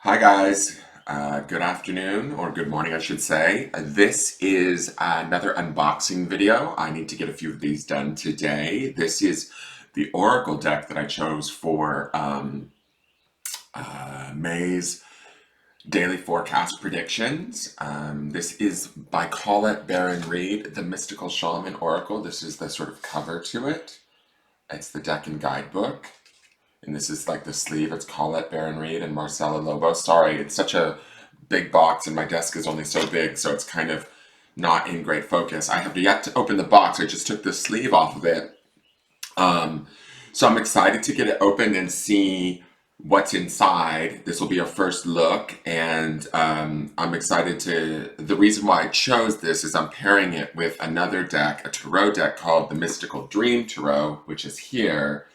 Hi guys, good afternoon or good morning I should say. This is another unboxing video. I need to get a few of these done today. This is the Oracle deck that I chose for May's daily forecast predictions. This is by Colette Baron-Reid, the Mystical Shaman Oracle. This is the sort of cover to it. It's the deck and guidebook. And this is like the sleeve. It's Colette Baron-Reid and Marcela Lobos. Sorry, it's such a big box and my desk is only so big, so it's kind of not in great focus. I have yet to open the box. I just took the sleeve off of it. So I'm excited to get it open and see what's inside. This will be a first look, and I'm excited to. The reason why I chose this is I'm pairing it with another deck, a tarot deck called the Mystical Dream Tarot, which is here.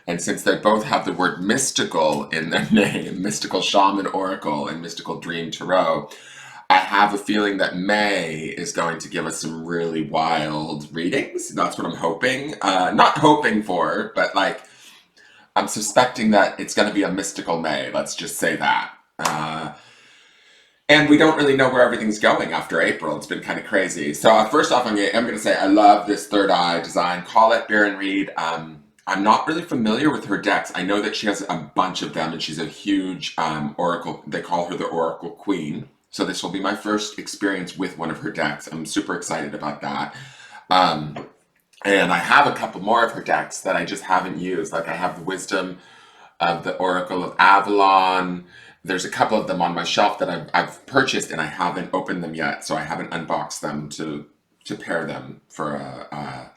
And since they both have the word mystical in their name, Mystical Shaman Oracle and Mystical Dream Tarot, I have a feeling that May is going to give us some really wild readings. That's what I'm hoping. Not hoping for, but like I'm suspecting that it's going to be a mystical May. Let's just say that. And we don't really know where everything's going after April. It's been kind of crazy. So first off, I'm going to say I love this third eye design. Colette Baron-Reid. I'm not really familiar with her decks. I know that she has a bunch of them and she's a huge oracle. They call her the Oracle Queen. So this will be my first experience with one of her decks. I'm super excited about that. And I have a couple more of her decks that I just haven't used. Like I have the Wisdom of the Oracle of Avalon. There's a couple of them on my shelf that I've purchased and I haven't opened them yet. So I haven't unboxed them to pair them for a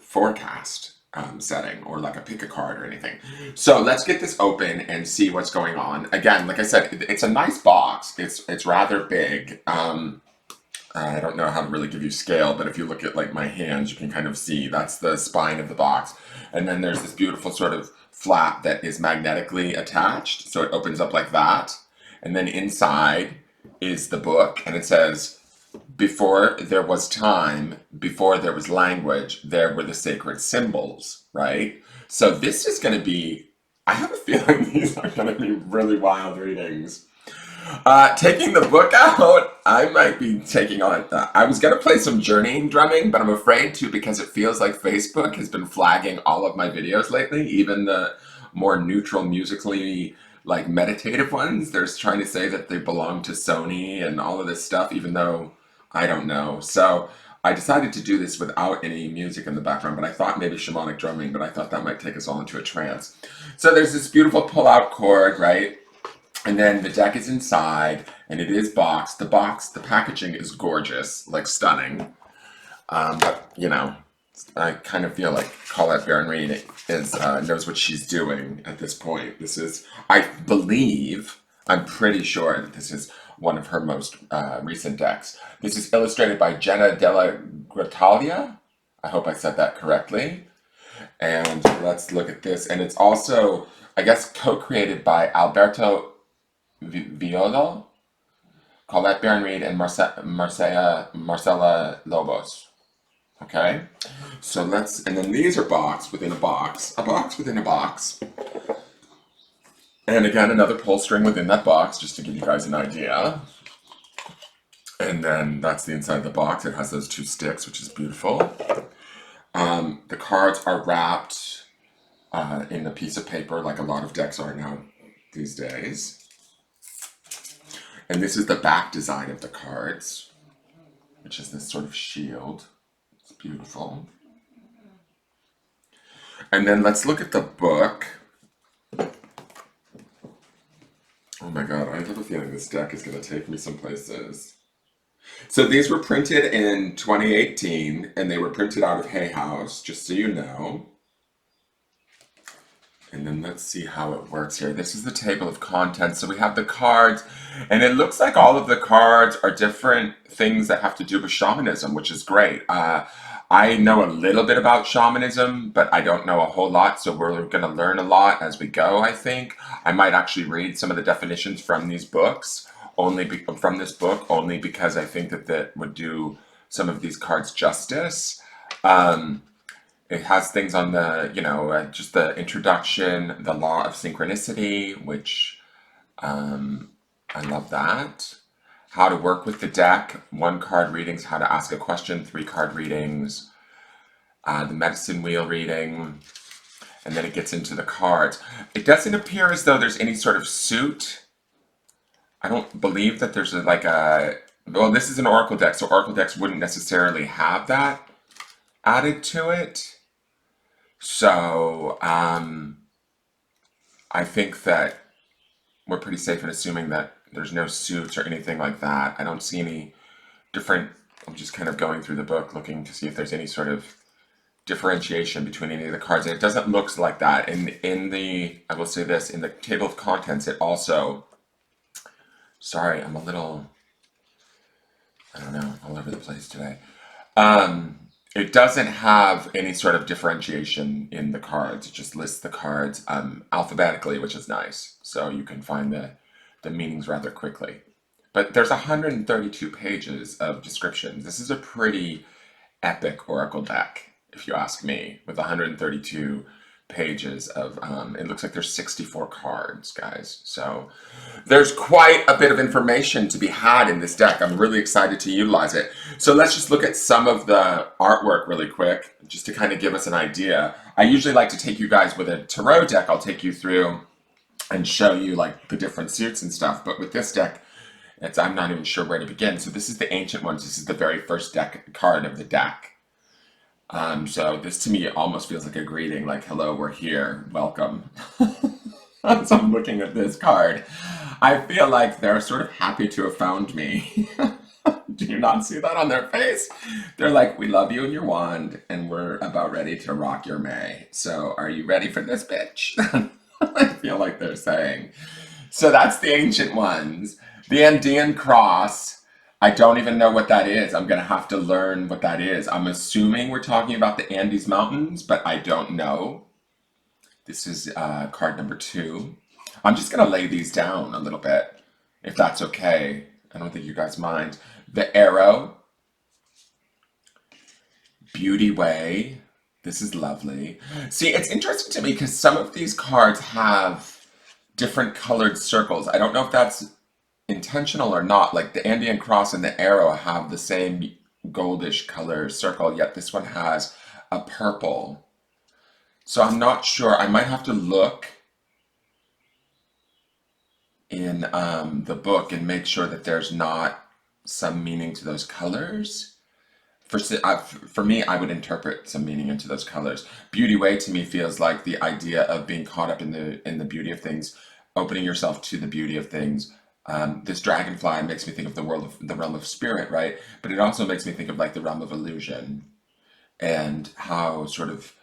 forecast setting or like a pick a card or anything. So let's get this open and see what's going on. Again, like I said, it's a nice box. It's rather big. I don't know how to really give you scale, but if you look at like my hands, you can kind of see that's the spine of the box. And then there's this beautiful sort of flap that is magnetically attached. So it opens up like that. And then inside is the book and it says, before there was time, before there was language, there were the sacred symbols, right? So this is going to be, I have a feeling these are going to be really wild readings. Taking the book out, I might be taking on it. I was going to play some journeying drumming, but I'm afraid to because it feels like Facebook has been flagging all of my videos lately, even the more neutral musically like meditative ones. They're trying to say that they belong to Sony and all of this stuff, even though I don't know. So I decided to do this without any music in the background, but I thought maybe shamanic drumming, but I thought that might take us all into a trance. So there's this beautiful pull-out cord, right? And then the deck is inside, and it is boxed. The packaging is gorgeous, like stunning. But, you know, I kind of feel like Colette Baron-Reid knows what she's doing at this point. This is, I believe, I'm pretty sure that this is one of her most recent decks. This is illustrated by Jenna Della Grottaglia. I hope I said that correctly. And let's look at this. And it's also, I guess, co-created by Alberto Villoldo, Colette Baron-Reid, and Marcela Lobos. Okay, so and then these are box within a box within a box. And again, another pull string within that box, just to give you guys an idea. And then that's the inside of the box. It has those two sticks, which is beautiful. The cards are wrapped in a piece of paper, like a lot of decks are now these days. And this is the back design of the cards, which is this sort of shield. It's beautiful. And then let's look at the book. Oh my god, I have a feeling this deck is going to take me some places. So these were printed in 2018, and they were printed out of Hay House, just so you know. And then let's see how it works here. This is the table of contents. So we have the cards, and it looks like all of the cards are different things that have to do with shamanism, which is great. I know a little bit about shamanism, but I don't know a whole lot, so we're going to learn a lot as we go, I think. I might actually read some of the definitions from these books, only because I think that would do some of these cards justice. It has things on the, just the introduction, the law of synchronicity, which I love that. How to work with the deck, 1 card readings, how to ask a question, 3 card readings, the medicine wheel reading, and then it gets into the cards. It doesn't appear as though there's any sort of suit. I don't believe that there's well, this is an oracle deck, so oracle decks wouldn't necessarily have that added to it. So, I think that we're pretty safe in assuming that there's no suits or anything like that. I don't see any different, I'm just kind of going through the book looking to see if there's any sort of differentiation between any of the cards. And it doesn't look like that. In the, I will say this, in the table of contents, it also, sorry, I'm a little, I don't know, all over the place today. It doesn't have any sort of differentiation in the cards. It just lists the cards alphabetically, which is nice. So you can find the meanings rather quickly. But there's 132 pages of descriptions. This is a pretty epic oracle deck, if you ask me, with 132 pages of, it looks like there's 64 cards, guys. So there's quite a bit of information to be had in this deck. I'm really excited to utilize it. So let's just look at some of the artwork really quick, just to kind of give us an idea. I usually like to take you guys with a tarot deck. I'll take you through and show you like the different suits and stuff. But with this deck, I'm not even sure where to begin. So this is the Ancient Ones. This is the very first deck card of the deck. So this to me almost feels like a greeting, like, hello, we're here, welcome. As I'm looking at this card, I feel like they're sort of happy to have found me. Do you not see that on their face? They're like, we love you and your wand, and we're about ready to rock your May. So are you ready for this, bitch? I feel like they're saying. So that's the Ancient Ones. The Andean Cross. I don't even know what that is. I'm going to have to learn what that is. I'm assuming we're talking about the Andes Mountains, but I don't know. This is card number 2. I'm just going to lay these down a little bit, if that's okay. I don't think you guys mind. The Arrow. Beauty Way. This is lovely. See, it's interesting to me because some of these cards have different colored circles. I don't know if that's intentional or not. Like the Andean Cross and the Arrow have the same goldish color circle, yet this one has a purple. So I'm not sure. I might have to look in the book and make sure that there's not some meaning to those colors. For me, I would interpret some meaning into those colors. Beauty Way to me feels like the idea of being caught up in the beauty of things, opening yourself to the beauty of things. This dragonfly makes me think of the realm of spirit, right? But it also makes me think of like the realm of illusion, and how sort of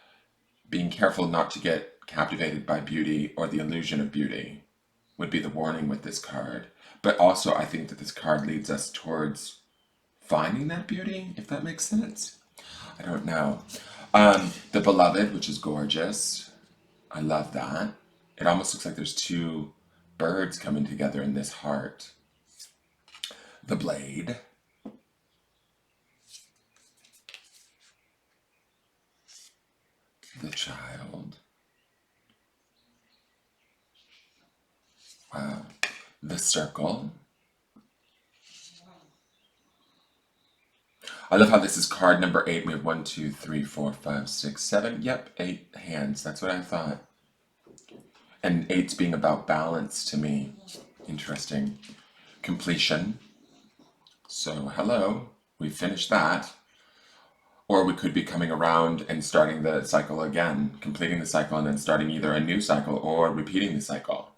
being careful not to get captivated by beauty or the illusion of beauty would be the warning with this card. But also I think that this card leads us towards finding that beauty, if that makes sense. I don't know. The Beloved, which is gorgeous. I love that. It almost looks like there's 2 birds coming together in this heart. The Blade. The Child. Wow. The Circle. I love how this is card number 8. We have 1, 2, 3, 4, 5, 6, 7. Yep, 8 hands. That's what I thought. And 8's being about balance to me. Interesting. Completion. So, hello. We finished that. Or we could be coming around and starting the cycle again. Completing the cycle and then starting either a new cycle or repeating the cycle.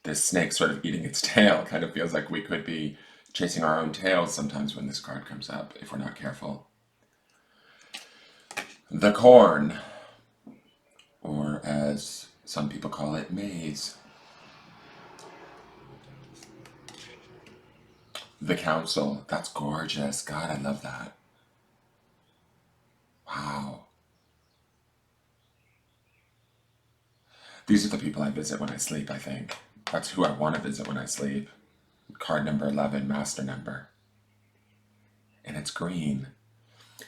This snake sort of eating its tail kind of feels like we could be chasing our own tails sometimes when this card comes up, if we're not careful. The Corn. Or as some people call it, Maze. The Council. That's gorgeous. God, I love that. Wow. These are the people I visit when I sleep, I think. That's who I want to visit when I sleep. Card number 11, master number. And it's green.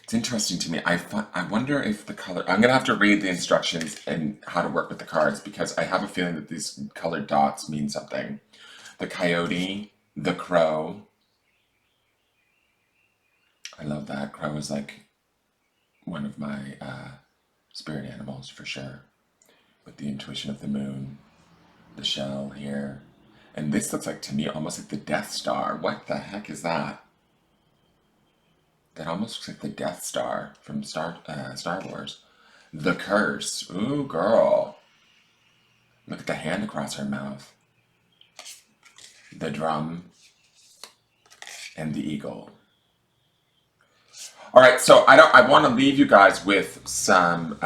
It's interesting to me. I wonder if the color... I'm going to have to read the instructions and how to work with the cards, because I have a feeling that these colored dots mean something. the coyote, the crow. I love that. Crow is like one of my spirit animals for sure. With the intuition of the moon, the shell here. And this looks like, to me, almost like the Death Star. What the heck is that? That almost looks like the Death Star from Star Wars. The Curse. Ooh, girl. Look at the hand across her mouth. The drum. And the eagle. All right, so I want to leave you guys with some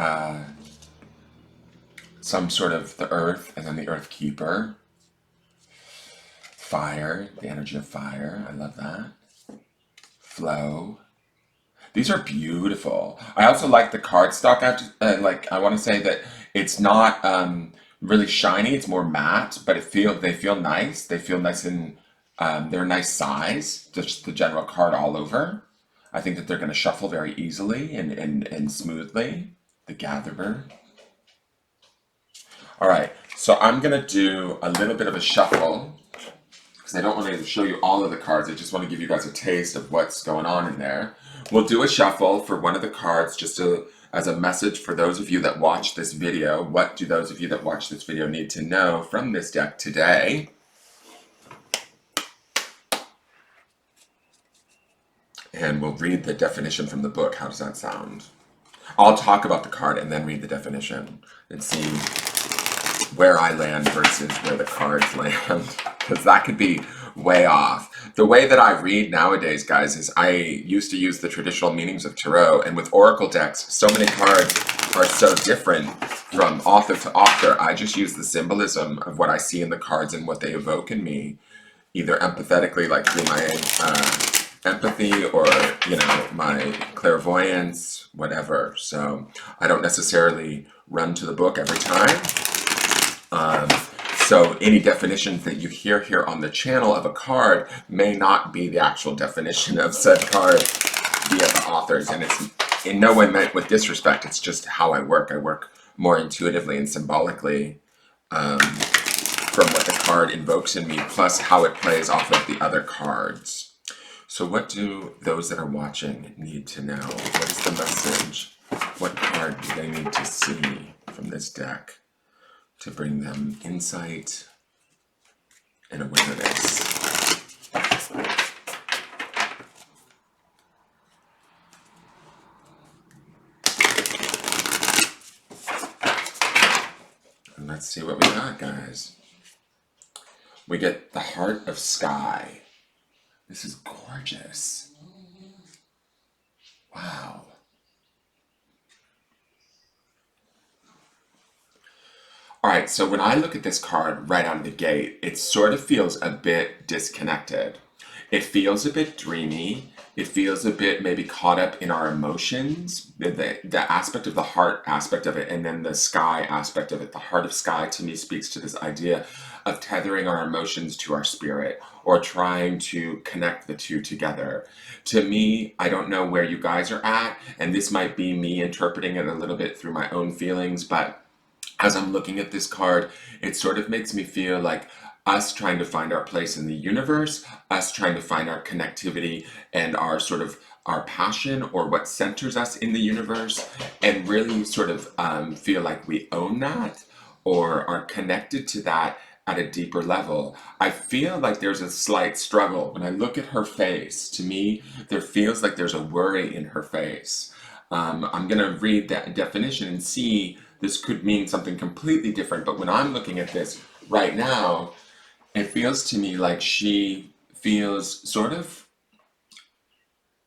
sort of the earth, and then the earth keeper. Fire, the energy of fire. I love that. Flow. These are beautiful. I also like the cardstock. I want to say that it's not really shiny. It's more matte, but they feel nice. They feel nice and they're a nice size. Just the general card all over. I think that they're going to shuffle very easily and smoothly. The Gatherer. All right, so I'm going to do a little bit of a shuffle because I don't want to show you all of the cards. I just want to give you guys a taste of what's going on in there. We'll do a shuffle for one of the cards just as a message for those of you that watch this video. What do those of you that watch this video need to know from this deck today? And we'll read the definition from the book. How does that sound? I'll talk about the card and then read the definition and see where I land versus where the cards land, because that could be way off. The way that I read nowadays, guys, is I used to use the traditional meanings of tarot, and with oracle decks, so many cards are so different from author to author. I just use the symbolism of what I see in the cards and what they evoke in me, either empathetically, like through my empathy, or my clairvoyance, whatever. So I don't necessarily run to the book every time. So any definitions that you hear here on the channel of a card may not be the actual definition of said card via the authors, and it's in no way meant with disrespect. It's just how I work. I work more intuitively and symbolically from what the card invokes in me, plus how it plays off of the other cards. So what do those that are watching need to know? What is the message? What card do they need to see from this deck to bring them insight and awareness? And let's see what we got, guys. We get the Heart of Sky. This is gorgeous. Wow. All right, so when I look at this card right out of the gate, it sort of feels a bit disconnected. It feels a bit dreamy. It feels a bit maybe caught up in our emotions, the aspect of the heart aspect of it, and then the sky aspect of it. The Heart of Sky to me speaks to this idea of tethering our emotions to our spirit, or trying to connect the two together. To me, I don't know where you guys are at, and this might be me interpreting it a little bit through my own feelings, but as I'm looking at this card, it sort of makes me feel like us trying to find our place in the universe, us trying to find our connectivity and our sort of our passion, or what centers us in the universe, and really sort of feel like we own that or are connected to that at a deeper level. I feel like there's a slight struggle. When I look at her face, to me, there feels like there's a worry in her face. I'm going to read that definition and see, this could mean something completely different, but when I'm looking at this right now, it feels to me like she feels sort of,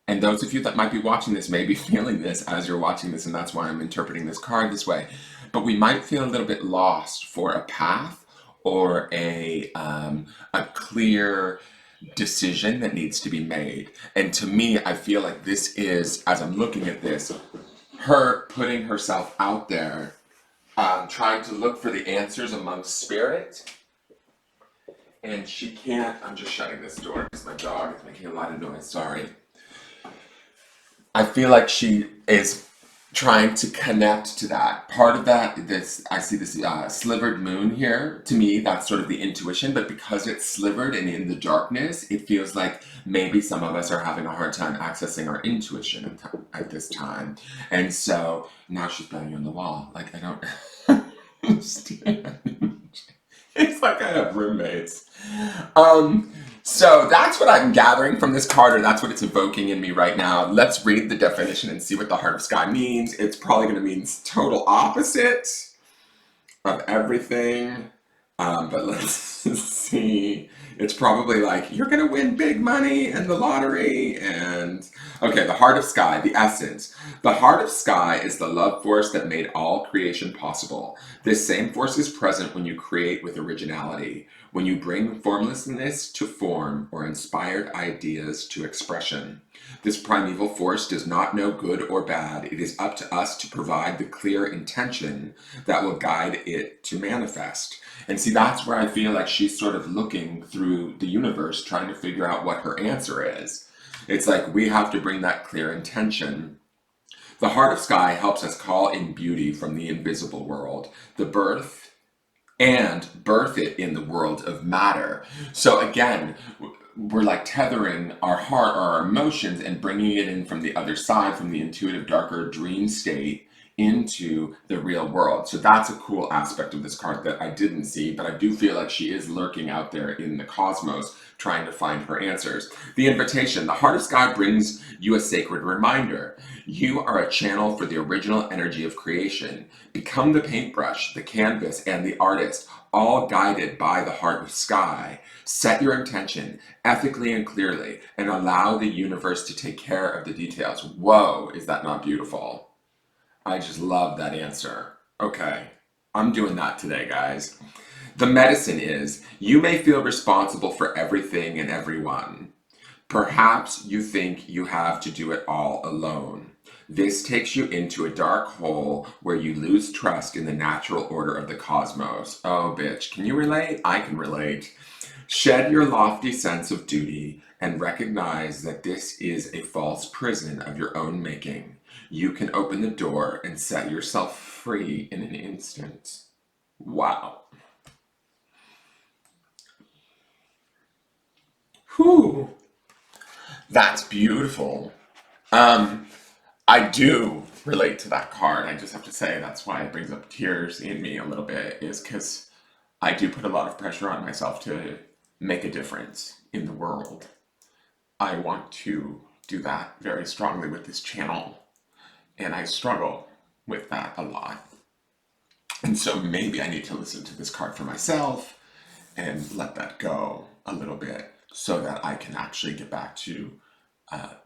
and those of you that might be watching this may be feeling this as you're watching this, and that's why I'm interpreting this card this way, but we might feel a little bit lost for a path or a clear decision that needs to be made. And to me, I feel like this is, as I'm looking at this, her putting herself out there, trying to look for the answers amongst spirit, and she can't. I'm just shutting this door because my dog is making a lot of noise, sorry. I feel like she is trying to connect to that. Part of that, this I see this slivered moon here. To me, that's sort of the intuition, but because it's slivered and in the darkness, it feels like maybe some of us are having a hard time accessing our intuition at this time. And so now she's banging on the wall. Like, I don't understand. It's like I have roommates. Um, so that's what I'm gathering from this card, or that's what it's evoking in me right now. Let's read the definition and see what the Heart of Sky means. It's probably going to mean total opposite of everything. But let's see. It's probably like, you're going to win big money and the lottery. And okay, the Heart of Sky, the essence. The Heart of Sky is the love force that made all creation possible. This same force is present when you create with originality, when you bring formlessness to form or inspired ideas to expression. This primeval force does not know good or bad. It is up to us to provide the clear intention that will guide it to manifest. And see, that's where I feel like she's sort of looking through the universe, trying to figure out what her answer is. It's like we have to bring that clear intention. The Heart of Sky helps us call in beauty from the invisible world, the birth, and birth it in the world of matter. So again, we're like tethering our heart or our emotions and bringing it in from the other side, from the intuitive, darker dream state into the real world. So that's a cool aspect of this card that I didn't see, but I do feel like she is lurking out there in the cosmos trying to find her answers. The invitation, the Heart of Sky brings you a sacred reminder. You are a channel for the original energy of creation. Become the paintbrush, the canvas, and the artist, all guided by the Heart of Sky. Set your intention ethically and clearly, and allow the universe to take care of the details. Whoa, is that not beautiful? I just love that answer. Okay, I'm doing that today, guys. The medicine is, you may feel responsible for everything and everyone. Perhaps you think you have to do it all alone. This takes you into a dark hole where you lose trust in the natural order of the cosmos. Oh, bitch, can you relate? I can relate. Shed your lofty sense of duty and recognize that this is a false prison of your own making. You can open the door and set yourself free in an instant. Wow. Whew. That's beautiful. I do relate to that card. I just have to say that's why it brings up tears in me a little bit, is because I do put a lot of pressure on myself to make a difference in the world. I want to do that very strongly with this channel, and I struggle with that a lot. And so maybe I need to listen to this card for myself and let that go a little bit so that I can actually get back to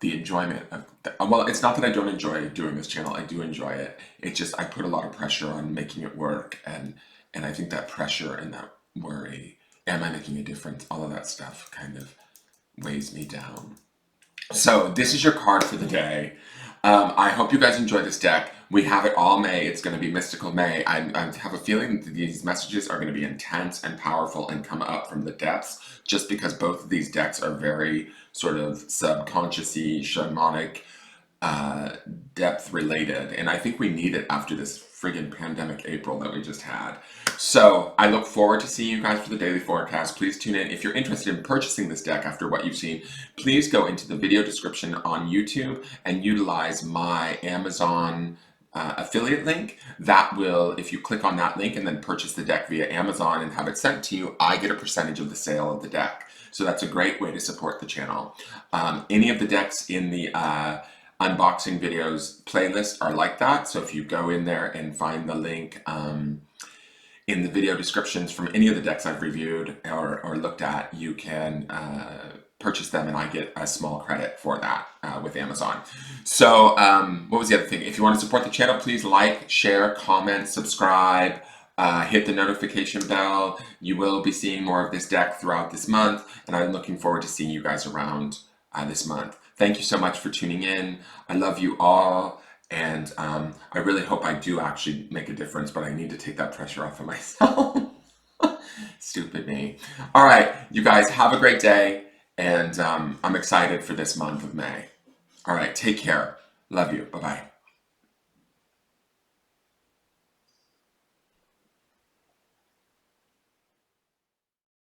the enjoyment of well, it's not that I don't enjoy doing this channel. I do enjoy it. It just, I put a lot of pressure on making it work, and I think that pressure and that worry, am I making a difference, all of that stuff kind of weighs me down. So this is your card for the day. I hope you guys enjoy this deck. We have it all May. It's going to be Mystical May. I have a feeling that these messages are going to be intense and powerful and come up from the depths, just because both of these decks are very sort of subconscious-y, shamanic, depth related. And I think we need it after this friggin' pandemic April that we just had. So I look forward to seeing you guys for the daily forecast. Please tune in. If you're interested in purchasing this deck after what you've seen, please go into the video description on YouTube and utilize my Amazon affiliate link. That will, if you click on that link and then purchase the deck via Amazon and have it sent to you, I get a percentage of the sale of the deck. So that's a great way to support the channel. Any of the decks in the unboxing videos playlist are like that. So if you go in there and find the link in the video descriptions from any of the decks I've reviewed or looked at, you can purchase them and I get a small credit for that with Amazon. So what was the other thing? If you want to support the channel, please like, share, comment, subscribe, hit the notification bell. You will be seeing more of this deck throughout this month, and I'm looking forward to seeing you guys around this month. Thank you so much for tuning in. I love you all, and I really hope I do actually make a difference, but I need to take that pressure off of myself. Stupid me. All right, you guys have a great day, and I'm excited for this month of May. All right, take care. Love you. Bye-bye.